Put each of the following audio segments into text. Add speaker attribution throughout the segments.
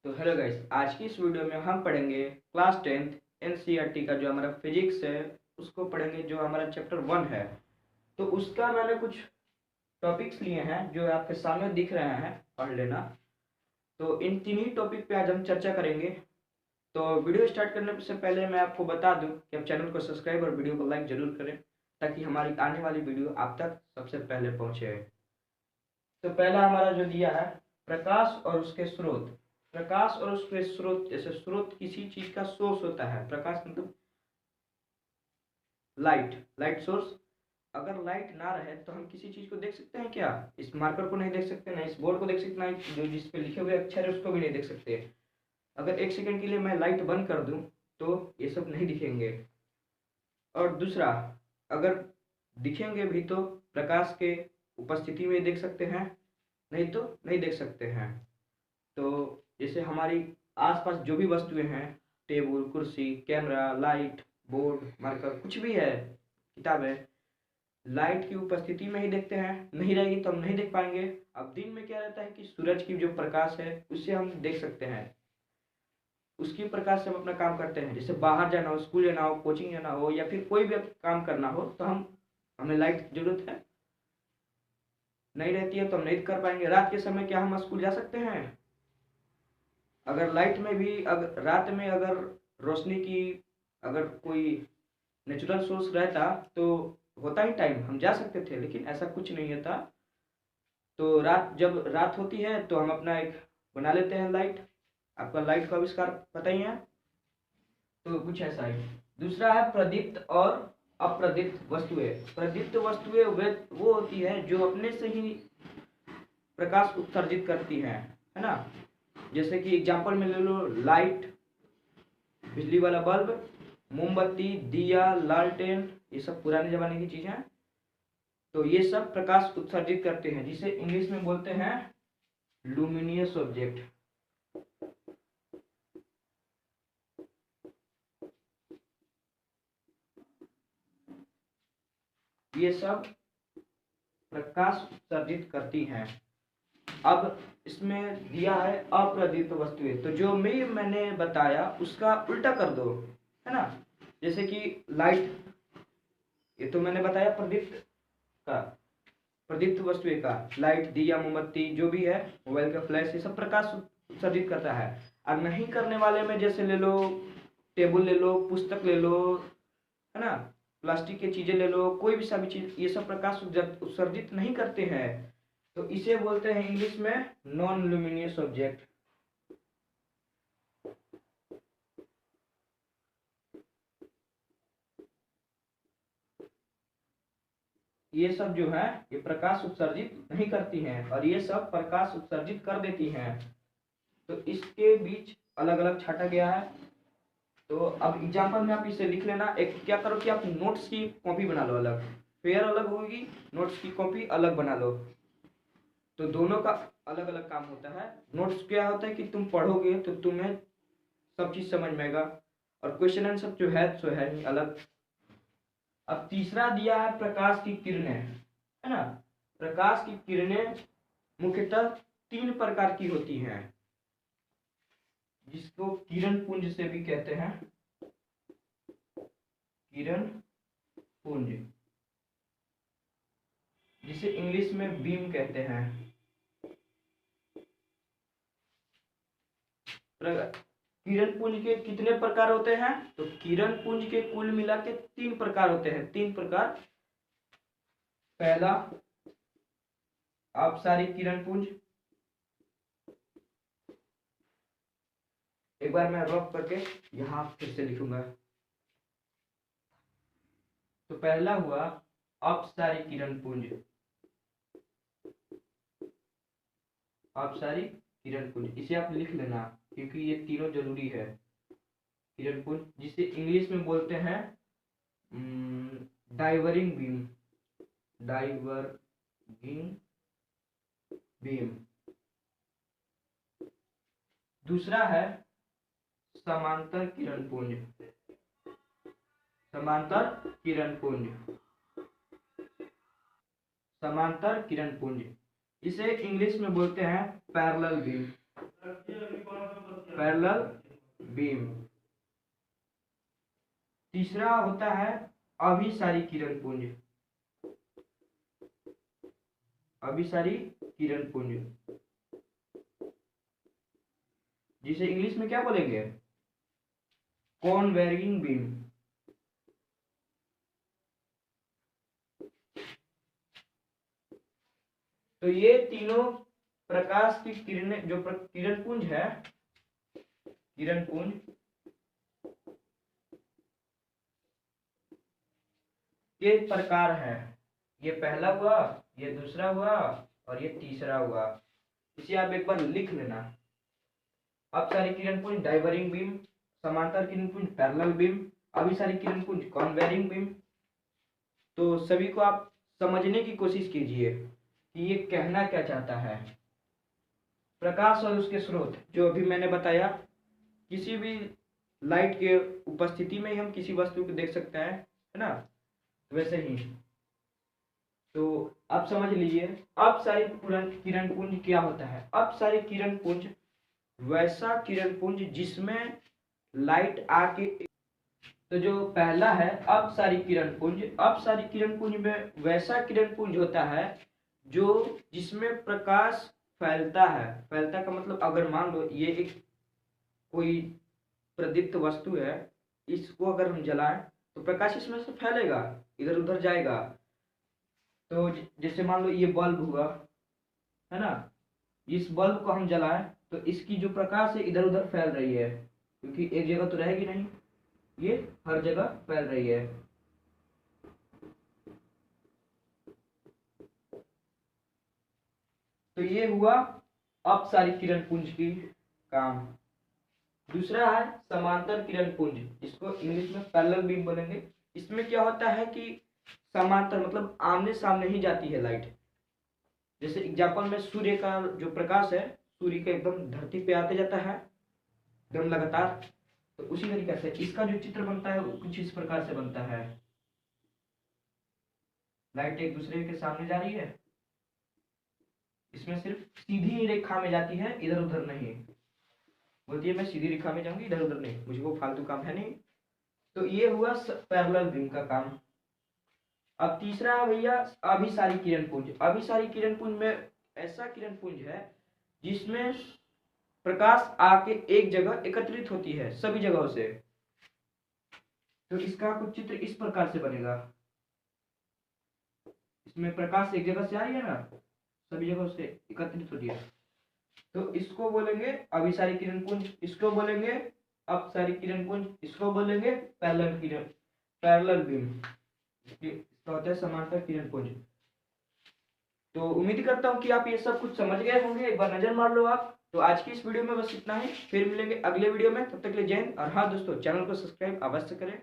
Speaker 1: तो hello guys, आज की इस वीडियो में हम पढ़ेंगे क्लास 10th एनसीईआरटी का जो हमारा फिजिक्स है उसको पढ़ेंगे, जो हमारा चैप्टर 1 है। तो उसका मैंने कुछ टॉपिक्स लिए हैं जो आपके सामने दिख रहे हैं, पढ़ लेना। तो इन तीन ही टॉपिक पे आज हम चर्चा करेंगे। तो वीडियो स्टार्ट करने से पहले मैं आपको बता दूं कि आप चैनल को सब्सक्राइब और वीडियो को लाइक जरूर करें, ताकि हमारी आने वाली वीडियो आप तक सबसे पहले पहुंचे। तो पहला हमारा जो दिया है, प्रकाश और उसके स्रोत। प्रकाश और उसके स्रोत, जैसे स्रोत किसी चीज का सोर्स होता है, प्रकाश मतलब लाइट, लाइट सोर्स। अगर लाइट ना रहे तो हम किसी चीज को देख सकते हैं क्या? इस मार्कर को नहीं देख सकते, ना इस बोर्ड को देख सकते, ना जो जिस पे लिखे हुए अक्षर है उसको भी नहीं देख सकते। अगर एक सेकंड के लिए मैं लाइट बंद कर दूं तो ये सब नहीं दिखेंगे। और दूसरा, अगर दिखेंगे भी तो प्रकाश के उपस्थिति में देख सकते हैं, नहीं तो नहीं देख सकते हैं। तो जैसे हमारी आसपास जो भी वस्तुएं हैं, टेबल, कुर्सी, कैमरा, लाइट, बोर्ड, मार्कर, कुछ भी है, किताबें, लाइट की उपस्थिति में ही देखते हैं, नहीं रहेगी तो हम नहीं देख पाएंगे। अब दिन में क्या रहता है कि सूरज की जो प्रकाश है उससे हम देख सकते हैं, उसकी प्रकाश से हम अपना काम करते हैं। जैसे बाहर जाना हो, स्कूल जाना हो, कोचिंग जाना हो, या फिर कोई भी काम करना हो तो हमें लाइट की जरूरत है। नहीं रहती है तो हम नहीं कर पाएंगे। रात के समय क्या हम स्कूल जा सकते हैं? अगर लाइट में भी, अगर रात में अगर रोशनी की अगर कोई नेचुरल सोर्स रहता तो होता ही टाइम, हम जा सकते थे, लेकिन ऐसा कुछ नहीं होता। तो रात, जब रात होती है तो हम अपना एक बना लेते हैं लाइट। आपका लाइट का आविष्कार पता ही है। तो कुछ ऐसा ही। दूसरा है प्रदीप्त और अप्रदीप्त वस्तुएं। प्रदीप्त वस्तुएं वे वो होती है जो अपने से ही प्रकाश उत्सर्जित करती है ना। जैसे कि एग्जांपल में ले लो, लाइट, बिजली वाला बल्ब, मोमबत्ती, दिया, लालटेन, ये सब पुराने जमाने की चीजें हैं। तो ये सब प्रकाश उत्सर्जित करते हैं, जिसे इंग्लिश में बोलते हैं लुमिनियस ऑब्जेक्ट। ये सब प्रकाश उत्सर्जित करती हैं। अब इसमें दिया है अप्रदीप्त वस्तुएं, तो जो मैंने बताया उसका उल्टा कर दो, है ना। जैसे कि लाइट, ये तो मैंने बताया प्रदीप्त का, प्रदीप्त वस्तुएं का, लाइट, दिया, मोमबत्ती, जो भी है, मोबाइल का फ्लैश, ये सब प्रकाश उत्सर्जित करता है। और नहीं करने वाले में जैसे ले लो, टेबल ले लो, पुस्तक ले लो, है ना, प्लास्टिक की चीजें ले लो, कोई भी सभी चीज, ये सब प्रकाश उत्सर्जित नहीं करते हैं। तो इसे बोलते हैं इंग्लिश में नॉन लुमिनियस ऑब्जेक्ट। ये सब जो है ये प्रकाश उत्सर्जित नहीं करती हैं, और ये सब प्रकाश उत्सर्जित कर देती हैं। तो इसके बीच अलग अलग छाटा गया है। तो अब एग्जांपल में आप इसे लिख लेना। एक क्या करो कि आप नोट्स की कॉपी बना लो अलग, पेयर अलग होगी, नोट्स की कॉपी अलग बना लो। तो दोनों का अलग अलग काम होता है। नोट्स क्या होता है कि तुम पढ़ोगे तो तुम्हें सब चीज समझ में आएगा, और क्वेश्चन आंसर जो है सो है ही अलग। अब तीसरा दिया है प्रकाश की किरणें, है ना। प्रकाश की किरणें मुख्यतः तीन प्रकार की होती हैं, जिसको किरण पुंज से भी कहते हैं। किरण पुंज, जिसे इंग्लिश में बीम कहते हैं। किरण पुंज के कितने प्रकार होते हैं? तो किरण पुंज के कुल मिला के तीन प्रकार होते हैं। तीन प्रकार। पहला, अपसारी किरण पुंज। एक बार मैं रफ करके यहां फिर से लिखूंगा। तो पहला हुआ अपसारी किरण पुंज। अपसारी किरण पुंज, इसे आप लिख लेना क्योंकि ये तीनों जरूरी है। किरण पुंज, जिसे इंग्लिश में बोलते हैं डाइवरिंग बीम। डाइवरिंग बीम। दूसरा है समांतर किरण पुंज। समांतर किरण पुंज। समांतर किरण पुंज, इसे इंग्लिश में बोलते हैं पैरेलल बीम। Parallel beam. तीसरा होता है अभिसारी किरण पुंज। अभिसारी किरण पुंज, जिसे इंग्लिश में क्या बोलेंगे? कॉनवेरिंग बीम। तो ये तीनों प्रकाश की किरणें, जो किरण पुंज है, किरण पुंज के प्रकार है। ये पहला हुआ, ये दूसरा हुआ और ये तीसरा हुआ। इसे आप एक बार लिख लेना। अपसारी किरण पुंज डाइवरिंग बीम, समांतर किरण पुंज पैरेलल बीम, अभिसारी किरण पुंज कॉनवेरिंग बीम। तो सभी को आप समझने की कोशिश कीजिए कि ये कहना क्या चाहता है। प्रकाश और उसके स्रोत, जो अभी मैंने बताया, किसी भी लाइट के उपस्थिति में ही हम किसी वस्तु को देख सकते हैं, है ना? वैसे ही तो आप समझ लीजिए अपसारी किरण पुंज क्या होता है। अपसारी किरण पुंज वैसा किरण पुंज जिसमें लाइट आके, तो जो पहला है अपसारी किरण पुंज, अपसारी किरण पुंज में वैसा किरण पुंज होता है जो जिसमें प्रकाश फैलता है। फैलता का मतलब, अगर मान लो ये एक कोई प्रदीप्त वस्तु है, इसको अगर हम जलाएं तो प्रकाश इसमें से फैलेगा, इधर उधर जाएगा। तो जैसे मान लो ये बल्ब हुआ, है ना? इस बल्ब को हम जलाएं तो इसकी जो प्रकाश है इधर उधर फैल रही है, क्योंकि एक जगह तो रहेगी नहीं, ये हर जगह फैल रही है। तो ये हुआ अपसारी किरण पुंज की काम। दूसरा है समांतर किरण पुंज, जिसको इंग्लिश में पैरेलल बीम बोलेंगे। इसमें क्या होता है कि समांतर मतलब आमने सामने ही जाती है लाइट। जैसे एग्जाम्पल में सूर्य का जो प्रकाश है, सूर्य का एकदम धरती पे आते जाता है एकदम लगातार। तो उसी तरीके से इसका जो चित्र बनता है वो कुछ इस प्रकार से बनता है। लाइट एक दूसरे के सामने जा रही है, इसमें सिर्फ सीधी रेखा में जाती है, इधर उधर नहीं। बोलती है मैं सीधी रेखा में जाऊंगी, इधर उधर नहीं, मुझे वो फालतू काम है नहीं। तो ये हुआ पैरेलल बीम का काम। अब तीसरा है भैया अभिसारी किरण पुंज। अभिसारी किरण पुंज में ऐसा किरण पुंज है जिसमें प्रकाश आके एक जगह एकत्रित होती है सभी जगहों से। तो इसका कुछ चित्र इस प्रकार से बनेगा। इसमें प्रकाश एक जगह से आ रही है ना, सभी जगहों से एकत्रित होती है, तो इसको बोलेंगे अभिसारी किरण पुंज, इसको बोलेंगे अपसारी किरण पुंज, इसको बोलेंगे पैरेलल बीम, इसका होता है समांतर किरण पुंज। तो उम्मीद करता हूँ कि आप ये सब कुछ समझ गए होंगे। एक बार नजर मार लो आप। तो आज की इस वीडियो में बस इतना ही, फिर मिलेंगे अगले वीडियो में। तब तक के लिए जय हिंद। और हाँ दोस्तों, चैनल को सब्सक्राइब अवश्य करें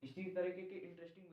Speaker 1: इसी तरीके के इंटरेस्टिंग